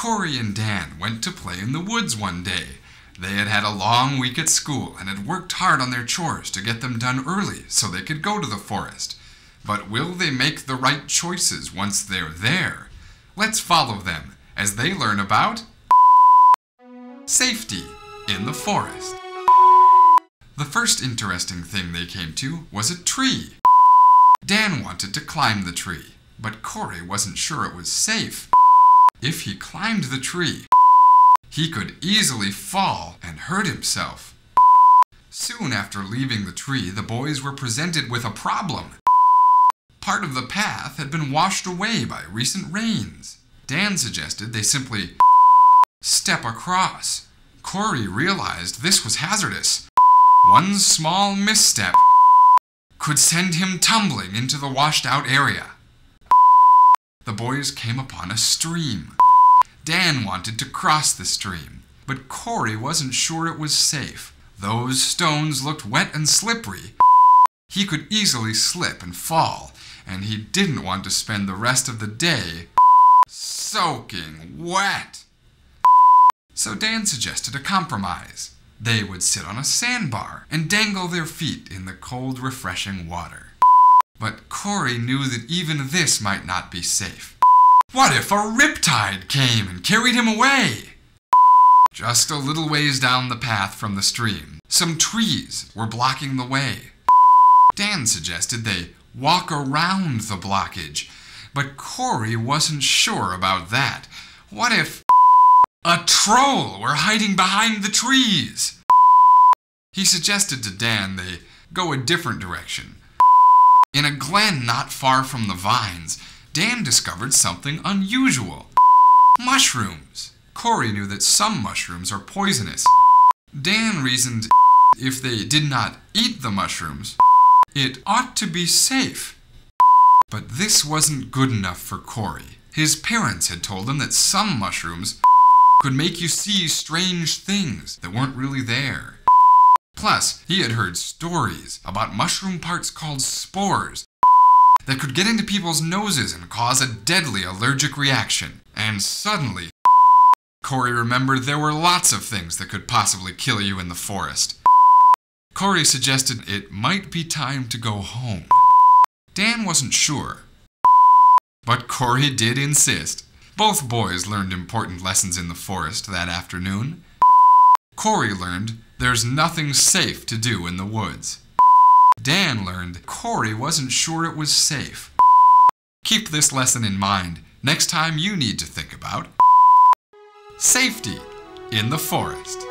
Corey and Dan went to play in the woods one day. They had had a long week at school and had worked hard on their chores to get them done early so they could go to the forest. But will they make the right choices once they're there? Let's follow them as they learn about safety in the forest. The first interesting thing they came to was a tree. Dan wanted to climb the tree, but Corey wasn't sure it was safe. If he climbed the tree, he could easily fall and hurt himself. Soon after leaving the tree, the boys were presented with a problem. Part of the path had been washed away by recent rains. Dan suggested they simply step across. Corey realized this was hazardous. One small misstep could send him tumbling into the washed-out area. The boys came upon a stream. Dan wanted to cross the stream, but Corey wasn't sure it was safe. Those stones looked wet and slippery. He could easily slip and fall, and he didn't want to spend the rest of the day soaking wet. So Dan suggested a compromise. They would sit on a sandbar and dangle their feet in the cold, refreshing water. But Corey knew that even this might not be safe. What if a riptide came and carried him away? Just a little ways down the path from the stream, some trees were blocking the way. Dan suggested they walk around the blockage, but Corey wasn't sure about that. What if a troll were hiding behind the trees? He suggested to Dan they go a different direction. In a glen not far from the vines, Dan discovered something unusual. Mushrooms. Corey knew that some mushrooms are poisonous. Dan reasoned if they did not eat the mushrooms, it ought to be safe. But this wasn't good enough for Corey. His parents had told him that some mushrooms could make you see strange things that weren't really there. Plus, he had heard stories about mushroom parts called spores that could get into people's noses and cause a deadly allergic reaction. And suddenly, Corey remembered there were lots of things that could possibly kill you in the forest. Corey suggested it might be time to go home. Dan wasn't sure, but Corey did insist. Both boys learned important lessons in the forest that afternoon. Corey learned there's nothing safe to do in the woods. Dan learned Corey wasn't sure it was safe. Keep this lesson in mind next time you need to think about safety in the forest.